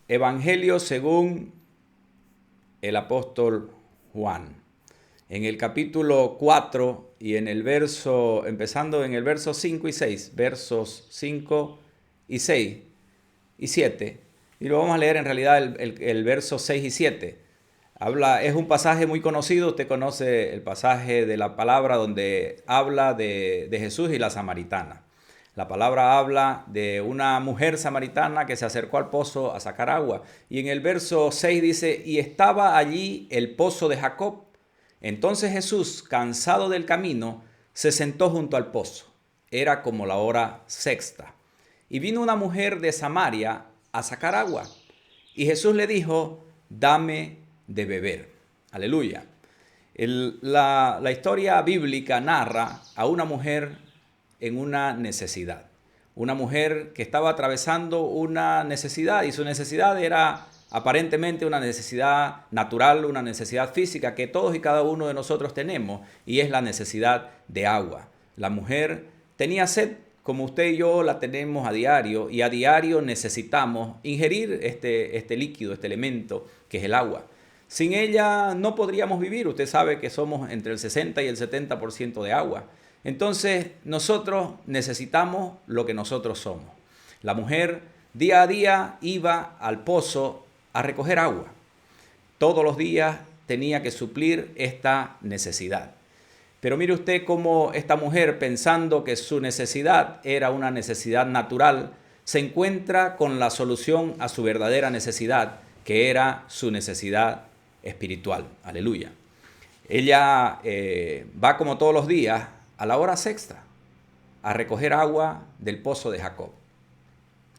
Evangelio según el apóstol Juan. En el capítulo 4 y empezando en el verso 5 y 6, versos 5 y 6 y 7, y lo vamos a leer en realidad el verso 6 y 7. Es un pasaje muy conocido, usted conoce el pasaje de la palabra donde habla de Jesús y la samaritana. La palabra habla de una mujer samaritana que se acercó al pozo a sacar agua. Y en el verso 6 dice, y estaba allí el pozo de Jacob. Entonces Jesús, cansado del camino, se sentó junto al pozo. Era como la hora sexta. Y vino una mujer de Samaria a sacar agua. Y Jesús le dijo, dame de beber. Aleluya. La historia bíblica narra a una mujer en una necesidad. Una mujer que estaba atravesando una necesidad y su necesidad era aparentemente una necesidad natural, una necesidad física que todos y cada uno de nosotros tenemos, y es la necesidad de agua. La mujer tenía sed como usted y yo la tenemos a diario, y a diario necesitamos ingerir este líquido, este elemento que es el agua. Sin ella no podríamos vivir. Usted sabe que somos entre el 60 y el 70% de agua. Entonces nosotros necesitamos lo que nosotros somos. La mujer día a día iba al pozo a recoger agua. Todos los días tenía que suplir esta necesidad. Pero mire usted cómo esta mujer, pensando que su necesidad era una necesidad natural, se encuentra con la solución a su verdadera necesidad, que era su necesidad espiritual. Aleluya. Ella va como todos los días a la hora sexta a recoger agua del pozo de Jacob.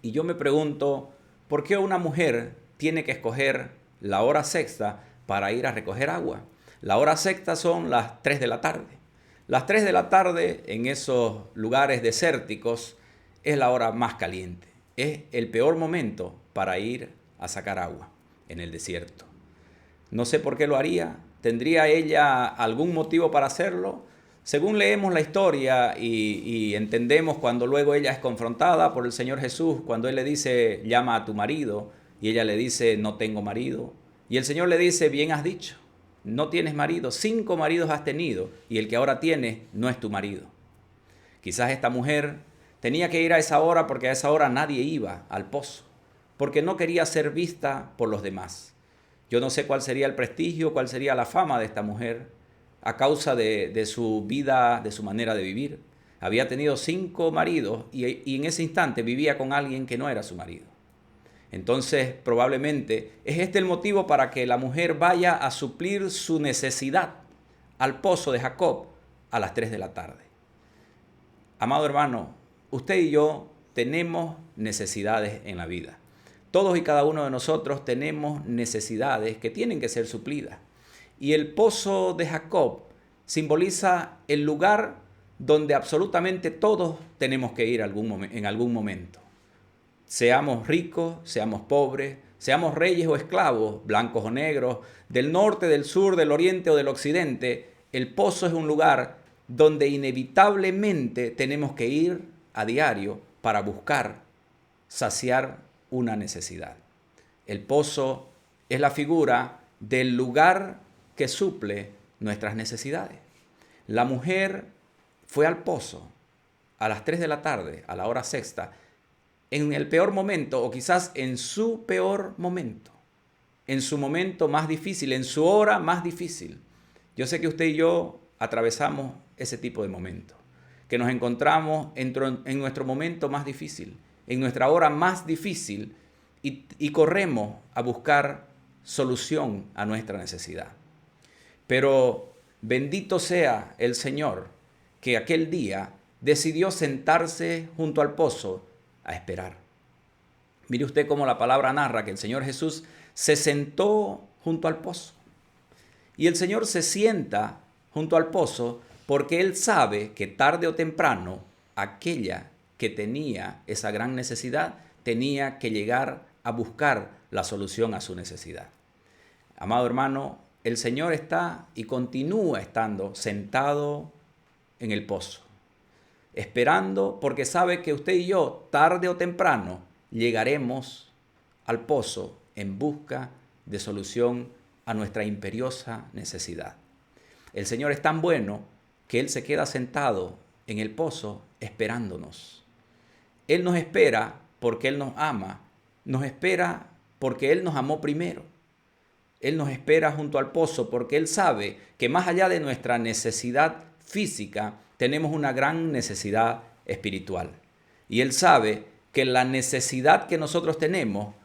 Y yo me pregunto, ¿por qué una mujer tiene que escoger la hora sexta para ir a recoger agua? La hora sexta son las 3 de la tarde. Las 3 de la tarde en esos lugares desérticos es la hora más caliente. Es el peor momento para ir a sacar agua en el desierto. No sé por qué lo haría. ¿Tendría ella algún motivo para hacerlo? Según leemos la historia y entendemos cuando luego ella es confrontada por el Señor Jesús, cuando Él le dice, llama a tu marido, y ella le dice, no tengo marido. Y el Señor le dice, bien has dicho, no tienes marido, 5 maridos has tenido, y el que ahora tienes no es tu marido. Quizás esta mujer tenía que ir a esa hora porque a esa hora nadie iba al pozo, porque no quería ser vista por los demás. Yo no sé cuál sería el prestigio, cuál sería la fama de esta mujer a causa de su vida, de su manera de vivir. Había tenido 5 maridos y en ese instante vivía con alguien que no era su marido. Entonces, probablemente es este el motivo para que la mujer vaya a suplir su necesidad al pozo de Jacob a las 3 de la tarde. Amado hermano, usted y yo tenemos necesidades en la vida. Todos y cada uno de nosotros tenemos necesidades que tienen que ser suplidas. Y el pozo de Jacob simboliza el lugar donde absolutamente todos tenemos que ir en algún momento. Seamos ricos, seamos pobres, seamos reyes o esclavos, blancos o negros, del norte, del sur, del oriente o del occidente, el pozo es un lugar donde inevitablemente tenemos que ir a diario para buscar saciar una necesidad. El pozo es la figura del lugar que suple nuestras necesidades. La mujer fue al pozo a las 3 de la tarde, a la hora sexta, en el peor momento, o quizás en su peor momento, en su momento más difícil, en su hora más difícil. Yo sé que usted y yo atravesamos ese tipo de momentos, que nos encontramos en nuestro momento más difícil, en nuestra hora más difícil, y corremos a buscar solución a nuestra necesidad. Pero bendito sea el Señor que aquel día decidió sentarse junto al pozo a esperar. Mire usted cómo la palabra narra que el Señor Jesús se sentó junto al pozo. Y el Señor se sienta junto al pozo porque Él sabe que tarde o temprano aquella que tenía esa gran necesidad tenía que llegar a buscar la solución a su necesidad. Amado hermano, el Señor está y continúa estando sentado en el pozo, esperando porque sabe que usted y yo, tarde o temprano, llegaremos al pozo en busca de solución a nuestra imperiosa necesidad. El Señor es tan bueno que Él se queda sentado en el pozo esperándonos. Él nos espera porque Él nos ama, nos espera porque Él nos amó primero. Él nos espera junto al pozo porque Él sabe que más allá de nuestra necesidad física, tenemos una gran necesidad espiritual. Y Él sabe que la necesidad que nosotros tenemos,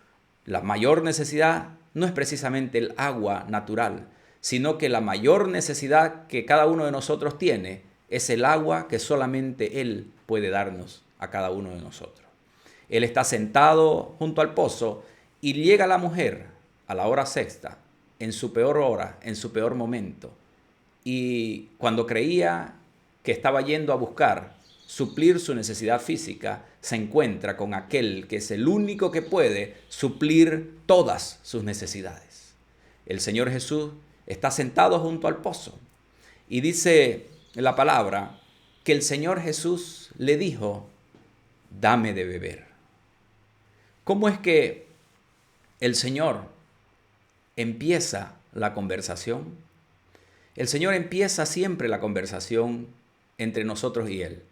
la mayor necesidad, no es precisamente el agua natural, sino que la mayor necesidad que cada uno de nosotros tiene es el agua que solamente Él puede darnos a cada uno de nosotros. Él está sentado junto al pozo y llega la mujer a la hora sexta, en su peor hora, en su peor momento. Y cuando creía que estaba yendo a buscar suplir su necesidad física, se encuentra con aquel que es el único que puede suplir todas sus necesidades. El Señor Jesús está sentado junto al pozo y dice la palabra que el Señor Jesús le dijo: dame de beber. ¿Cómo es que el Señor empieza la conversación? El Señor empieza siempre la conversación entre nosotros y Él.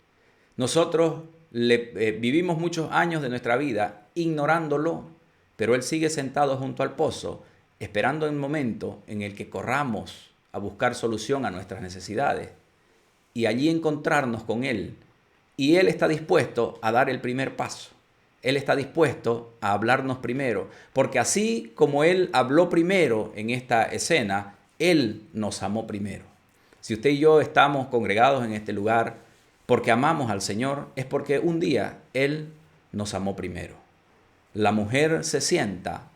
Nosotros vivimos muchos años de nuestra vida ignorándolo, pero Él sigue sentado junto al pozo, esperando el momento en el que corramos a buscar solución a nuestras necesidades y allí encontrarnos con Él. Y Él está dispuesto a dar el primer paso. Él está dispuesto a hablarnos primero, porque así como Él habló primero en esta escena, Él nos amó primero. Si usted y yo estamos congregados en este lugar porque amamos al Señor, es porque un día Él nos amó primero. La mujer se sienta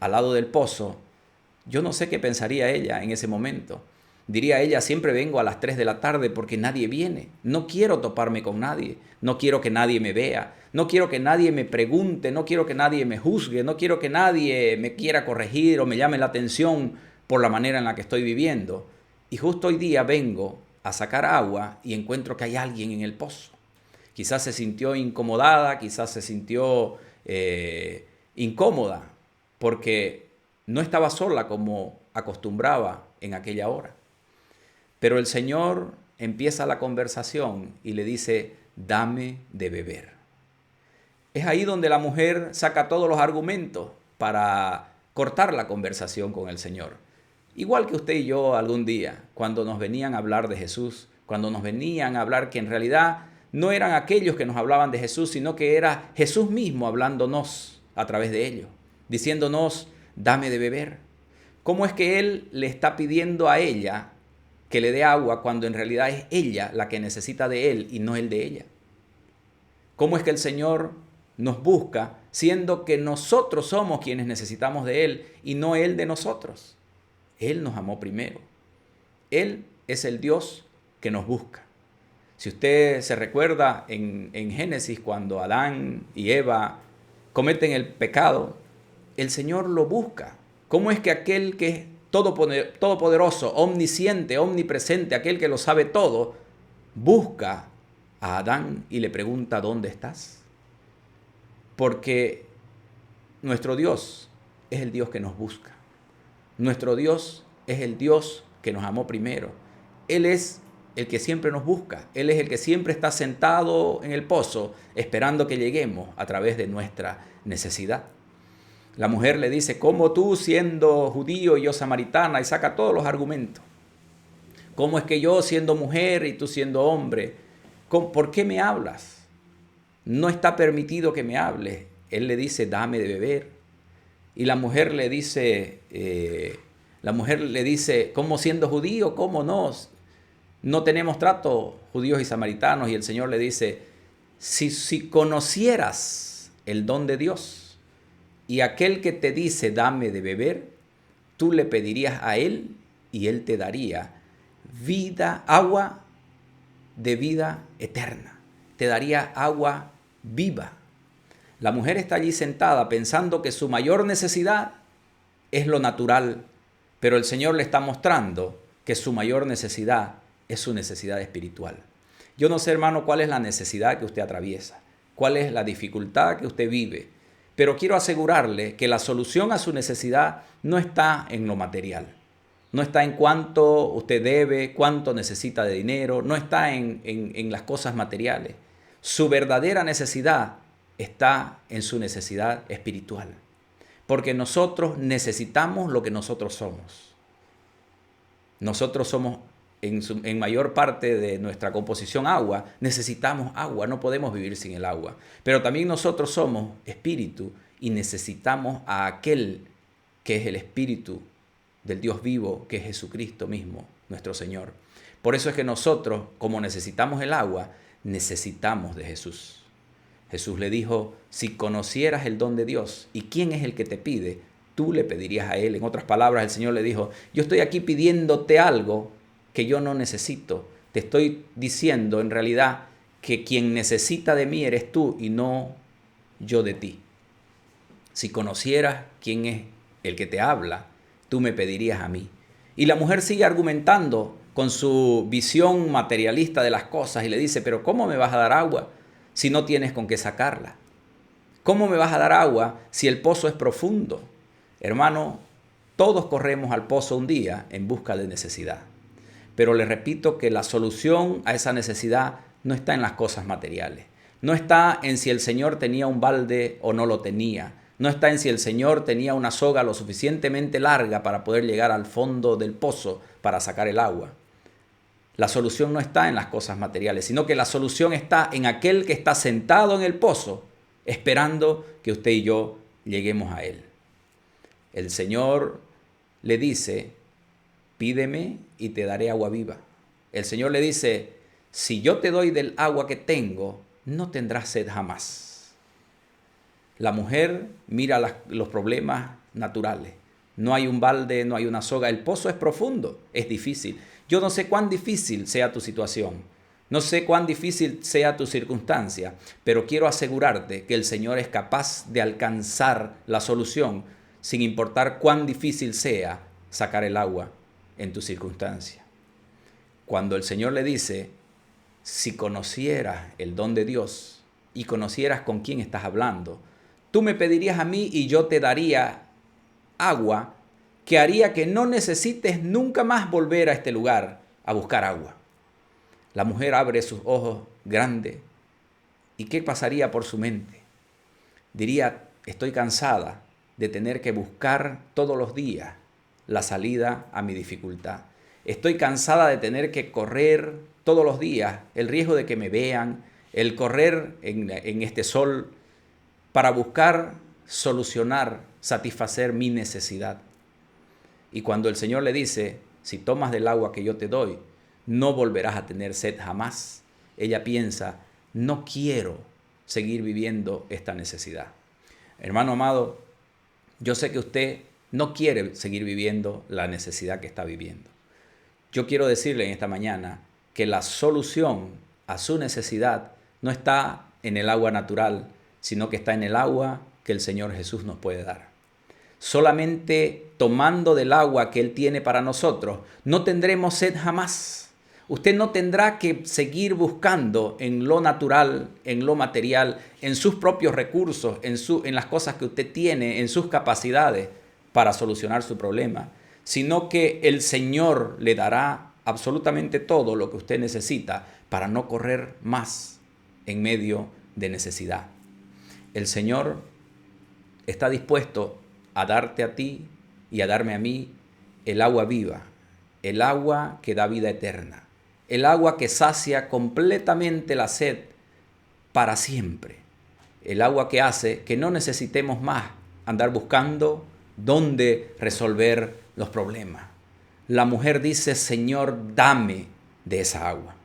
al lado del pozo. Yo no sé qué pensaría ella en ese momento. Diría ella: siempre vengo a las 3 de la tarde porque nadie viene. No quiero toparme con nadie. No quiero que nadie me vea. No quiero que nadie me pregunte. No quiero que nadie me juzgue. No quiero que nadie me quiera corregir o me llame la atención por la manera en la que estoy viviendo. Y justo hoy día vengo a sacar agua y encuentro que hay alguien en el pozo. Quizás se sintió incomodada, quizás se sintió incómoda porque no estaba sola como acostumbraba en aquella hora. Pero el Señor empieza la conversación y le dice: dame de beber. Es ahí donde la mujer saca todos los argumentos para cortar la conversación con el Señor. Igual que usted y yo algún día, cuando nos venían a hablar de Jesús, cuando nos venían a hablar que en realidad no eran aquellos que nos hablaban de Jesús, sino que era Jesús mismo hablándonos a través de ellos, diciéndonos: dame de beber. ¿Cómo es que Él le está pidiendo a ella que le dé agua cuando en realidad es ella la que necesita de Él y no Él de ella? ¿Cómo es que el Señor nos busca siendo que nosotros somos quienes necesitamos de Él y no Él de nosotros? Él nos amó primero. Él es el Dios que nos busca. Si usted se recuerda en Génesis, cuando Adán y Eva cometen el pecado, el Señor lo busca. ¿Cómo es que aquel que es todopoderoso, omnisciente, omnipresente, aquel que lo sabe todo, busca a Adán y le pregunta: ¿dónde estás? Porque nuestro Dios es el Dios que nos busca. Nuestro Dios es el Dios que nos amó primero. Él es el que siempre nos busca. Él es el que siempre está sentado en el pozo esperando que lleguemos a través de nuestra necesidad. La mujer le dice: ¿cómo tú, siendo judío y yo samaritana? Y saca todos los argumentos. ¿Cómo es que yo, siendo mujer y tú siendo hombre, por qué me hablas? No está permitido que me hables. Él le dice: dame de beber. Y la mujer le dice, ¿cómo siendo judío? ¿Cómo no? No tenemos trato judíos y samaritanos. Y el Señor le dice: si conocieras el don de Dios y aquel que te dice dame de beber, tú le pedirías a Él y Él te daría vida, agua de vida eterna. Te daría agua viva. La mujer está allí sentada pensando que su mayor necesidad es lo natural, pero el Señor le está mostrando que su mayor necesidad es su necesidad espiritual. Yo no sé, hermano, cuál es la necesidad que usted atraviesa, cuál es la dificultad que usted vive, Pero quiero asegurarle que la solución a su necesidad no está en lo material. No está en cuánto usted debe, cuánto necesita de dinero, no está en las cosas materiales. Su verdadera necesidad está en su necesidad espiritual. Porque nosotros necesitamos lo que nosotros somos. Nosotros somos, en mayor parte de nuestra composición, agua. Necesitamos agua, no podemos vivir sin el agua. Pero también nosotros somos espíritu y necesitamos a aquel que es el espíritu del Dios vivo, que es Jesucristo mismo, nuestro Señor. Por eso es que nosotros, como necesitamos el agua, necesitamos de Jesús. Jesús le dijo, si conocieras el don de Dios y quién es el que te pide, tú le pedirías a Él. En otras palabras, el Señor le dijo, yo estoy aquí pidiéndote algo que yo no necesito. Te estoy diciendo en realidad que quien necesita de mí eres tú y no yo de ti. Si conocieras quién es el que te habla, tú me pedirías a mí. Y la mujer sigue argumentando con su visión materialista de las cosas y le dice, pero ¿cómo me vas a dar agua si no tienes con qué sacarla? ¿Cómo me vas a dar agua si el pozo es profundo? Hermano, todos corremos al pozo un día en busca de necesidad. Pero le repito que la solución a esa necesidad no está en las cosas materiales. No está en si el Señor tenía un balde o no lo tenía. No está en si el Señor tenía una soga lo suficientemente larga para poder llegar al fondo del pozo para sacar el agua. La solución no está en las cosas materiales, sino que la solución está en aquel que está sentado en el pozo, esperando que usted y yo lleguemos a Él. El Señor le dice, pídeme y te daré agua viva. El Señor le dice, si yo te doy del agua que tengo, no tendrás sed jamás. La mujer mira los problemas naturales. No hay un balde, no hay una soga. El pozo es profundo, es difícil. Yo no sé cuán difícil sea tu situación. No sé cuán difícil sea tu circunstancia, pero quiero asegurarte que el Señor es capaz de alcanzar la solución sin importar cuán difícil sea sacar el agua en tu circunstancia. Cuando el Señor le dice, si conocieras el don de Dios y conocieras con quién estás hablando, tú me pedirías a mí y yo te daría agua que haría que no necesites nunca más volver a este lugar a buscar agua. La mujer abre sus ojos grandes. ¿Y qué pasaría por su mente? Diría, estoy cansada de tener que buscar todos los días la salida a mi dificultad. Estoy cansada de tener que correr todos los días el riesgo de que me vean, el correr en este sol para buscar solucionar, satisfacer mi necesidad. Y cuando el Señor le dice, si tomas del agua que yo te doy, no volverás a tener sed jamás, ella piensa, no quiero seguir viviendo esta necesidad. Hermano amado, yo sé que usted no quiere seguir viviendo la necesidad que está viviendo. Yo quiero decirle en esta mañana que la solución a su necesidad no está en el agua natural, sino que está en el agua que el Señor Jesús nos puede dar. Solamente tomando del agua que Él tiene para nosotros, no tendremos sed jamás. Usted no tendrá que seguir buscando en lo natural, en lo material, en sus propios recursos, en las cosas que usted tiene, en sus capacidades para solucionar su problema, sino que el Señor le dará absolutamente todo lo que usted necesita para no correr más en medio de necesidad. El Señor está dispuesto a darte a ti y a darme a mí el agua viva, el agua que da vida eterna, el agua que sacia completamente la sed para siempre, el agua que hace que no necesitemos más andar buscando dónde resolver los problemas. La mujer dice, Señor, dame de esa agua.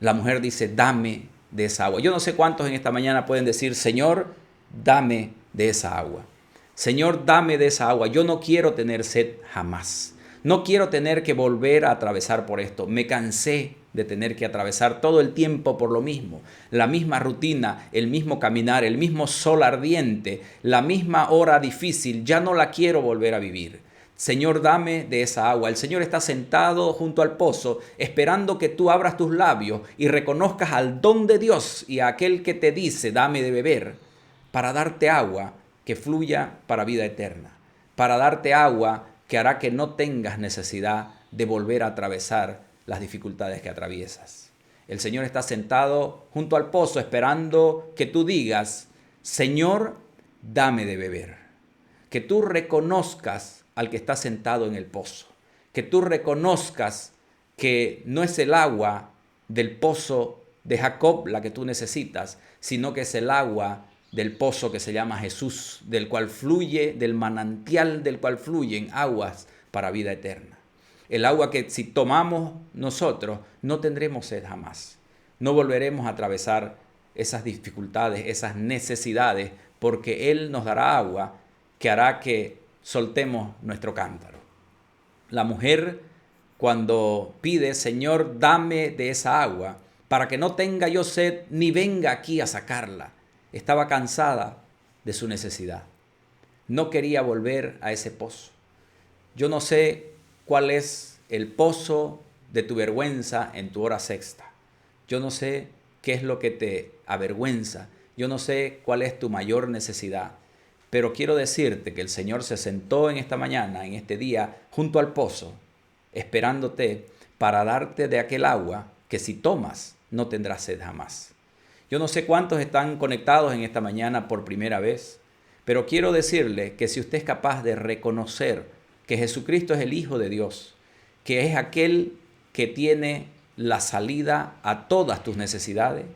La mujer dice, dame de esa agua. Yo no sé cuántos en esta mañana pueden decir, Señor, dame de esa agua. Señor, dame de esa agua. Yo no quiero tener sed jamás. No quiero tener que volver a atravesar por esto. Me cansé de tener que atravesar todo el tiempo por lo mismo. La misma rutina, el mismo caminar, el mismo sol ardiente, la misma hora difícil. Ya no la quiero volver a vivir. Señor, dame de esa agua. El Señor está sentado junto al pozo, esperando que tú abras tus labios y reconozcas al don de Dios y a aquel que te dice, dame de beber, para darte agua que fluya para vida eterna, para darte agua que hará que no tengas necesidad de volver a atravesar las dificultades que atraviesas. El Señor está sentado junto al pozo esperando que tú digas, Señor, dame de beber. Que tú reconozcas al que está sentado en el pozo. Que tú reconozcas que no es el agua del pozo de Jacob la que tú necesitas, sino que es el agua del pozo que se llama Jesús, del cual fluye, del manantial del cual fluyen aguas para vida eterna. El agua que si tomamos nosotros no tendremos sed jamás. No volveremos a atravesar esas dificultades, esas necesidades, porque Él nos dará agua que hará que soltemos nuestro cántaro. La mujer, cuando pide, Señor, dame de esa agua, para que no tenga yo sed ni venga aquí a sacarla, estaba cansada de su necesidad. No quería volver a ese pozo. Yo no sé cuál es el pozo de tu vergüenza en tu hora sexta. Yo no sé qué es lo que te avergüenza. Yo no sé cuál es tu mayor necesidad. Pero quiero decirte que el Señor se sentó en esta mañana, en este día, junto al pozo, esperándote para darte de aquel agua que si tomas no tendrás sed jamás. Yo no sé cuántos están conectados en esta mañana por primera vez, pero quiero decirle que si usted es capaz de reconocer que Jesucristo es el Hijo de Dios, que es aquel que tiene la salida a todas tus necesidades,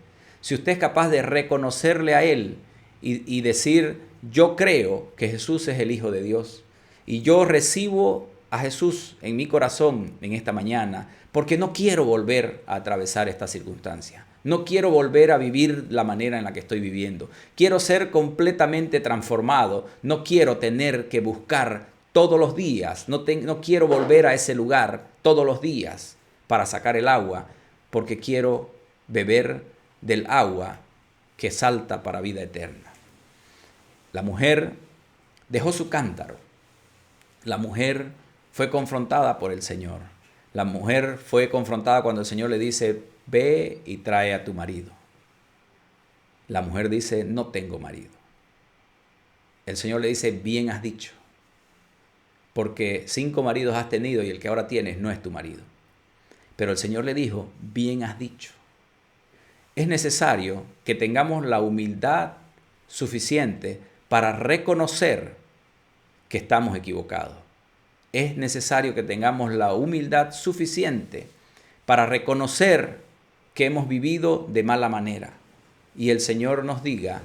si usted es capaz de reconocerle a Él y decir, yo creo que Jesús es el Hijo de Dios y yo recibo a Jesús en mi corazón en esta mañana, porque no quiero volver a atravesar esta circunstancia. No quiero volver a vivir la manera en la que estoy viviendo. Quiero ser completamente transformado. No quiero tener que buscar todos los días. No quiero volver a ese lugar todos los días para sacar el agua, porque quiero beber del agua que salta para vida eterna. La mujer dejó su cántaro. La mujer fue confrontada por el Señor. La mujer fue confrontada cuando el Señor le dice, ve y trae a tu marido. La mujer dice, no tengo marido. El Señor le dice, bien has dicho, porque 5 maridos has tenido y el que ahora tienes no es tu marido. Pero el Señor le dijo, bien has dicho. Es necesario que tengamos la humildad suficiente para reconocer que estamos equivocados. Es necesario que tengamos la humildad suficiente para reconocer que hemos vivido de mala manera y el Señor nos diga,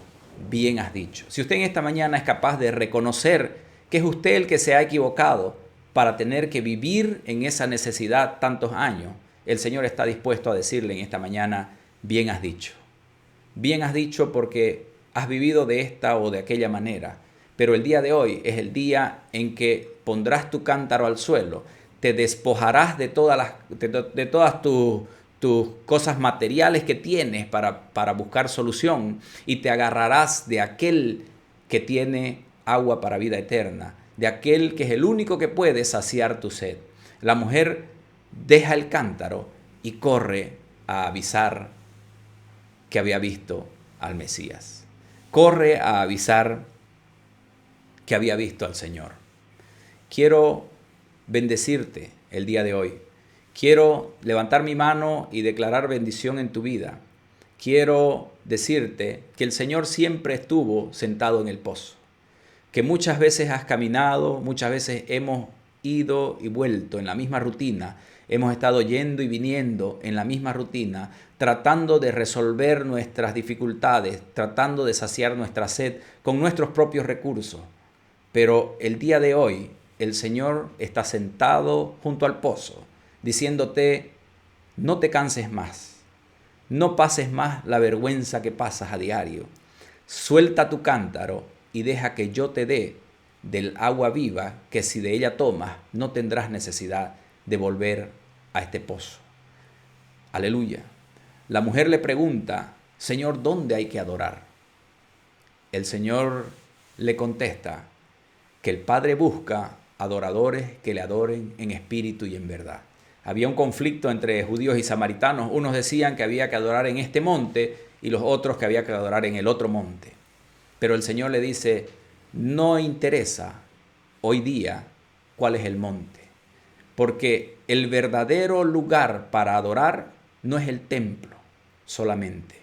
bien has dicho. Si usted en esta mañana es capaz de reconocer que es usted el que se ha equivocado para tener que vivir en esa necesidad tantos años, el Señor está dispuesto a decirle en esta mañana, bien has dicho. Bien has dicho porque has vivido de esta o de aquella manera, pero el día de hoy es el día en que pondrás tu cántaro al suelo, te despojarás de todas tus cosas materiales que tienes para buscar solución y te agarrarás de aquel que tiene agua para vida eterna, de aquel que es el único que puede saciar tu sed. La mujer deja el cántaro y corre a avisar que había visto al Mesías. Corre a avisar que había visto al Señor. Quiero bendecirte el día de hoy. Quiero levantar mi mano y declarar bendición en tu vida. Quiero decirte que el Señor siempre estuvo sentado en el pozo, que muchas veces has caminado, muchas veces hemos ido y vuelto en la misma rutina, hemos estado yendo y viniendo en la misma rutina, tratando de resolver nuestras dificultades, tratando de saciar nuestra sed con nuestros propios recursos. Pero el día de hoy, el Señor está sentado junto al pozo, diciéndote, no te canses más, no pases más la vergüenza que pasas a diario. Suelta tu cántaro y deja que yo te dé del agua viva, que si de ella tomas, no tendrás necesidad de volver a este pozo. Aleluya. La mujer le pregunta, Señor, ¿dónde hay que adorar? El Señor le contesta que el Padre busca adoradores que le adoren en espíritu y en verdad. Había un conflicto entre judíos y samaritanos. Unos decían que había que adorar en este monte y los otros que había que adorar en el otro monte. Pero el Señor le dice, no interesa hoy día cuál es el monte, porque el verdadero lugar para adorar no es el templo solamente,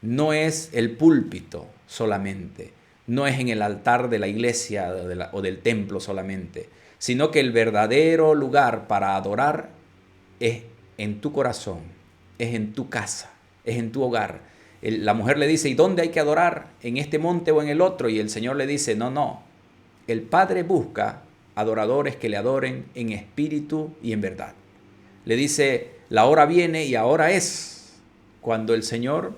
no es el púlpito solamente, no es en el altar de la iglesia o del templo solamente, sino que el verdadero lugar para adorar es en tu corazón, es en tu casa, es en tu hogar. La mujer le dice, ¿y dónde hay que adorar? ¿En este monte o en el otro? Y el Señor le dice, no. El Padre busca adoradores que le adoren en espíritu y en verdad. Le dice, la hora viene y ahora es cuando el Señor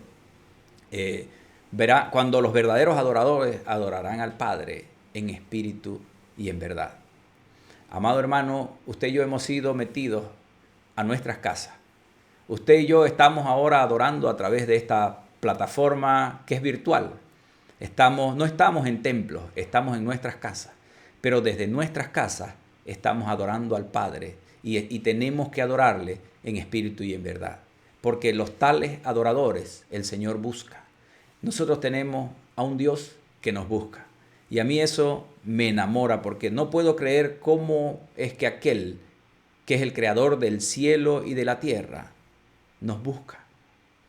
verá, cuando los verdaderos adoradores adorarán al Padre en espíritu y en verdad. Amado hermano, usted y yo hemos sido metidos a nuestras casas. Usted y yo estamos ahora adorando a través de esta plataforma que es virtual. No estamos en templos, estamos en nuestras casas. Pero desde nuestras casas estamos adorando al Padre y tenemos que adorarle en espíritu y en verdad. Porque los tales adoradores el Señor busca. Nosotros tenemos a un Dios que nos busca. Y a mí eso me enamora porque no puedo creer cómo es que aquel que es el creador del cielo y de la tierra nos busca.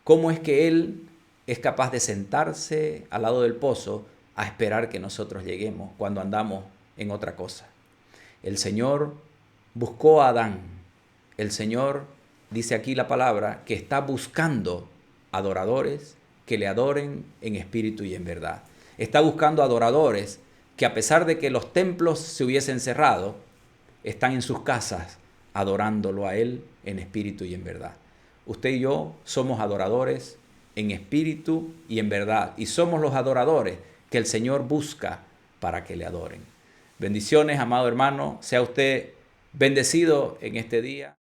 ¿Cómo es que Él es capaz de sentarse al lado del pozo a esperar que nosotros lleguemos cuando andamos en otra cosa? El Señor buscó a Adán. El Señor, dice aquí la palabra, que está buscando adoradores que le adoren en espíritu y en verdad. Está buscando adoradores que, a pesar de que los templos se hubiesen cerrado, están en sus casas adorándolo a Él en espíritu y en verdad. Usted y yo somos adoradores en espíritu y en verdad. Y somos los adoradores que el Señor busca para que le adoren. Bendiciones, amado hermano. Sea usted bendecido en este día.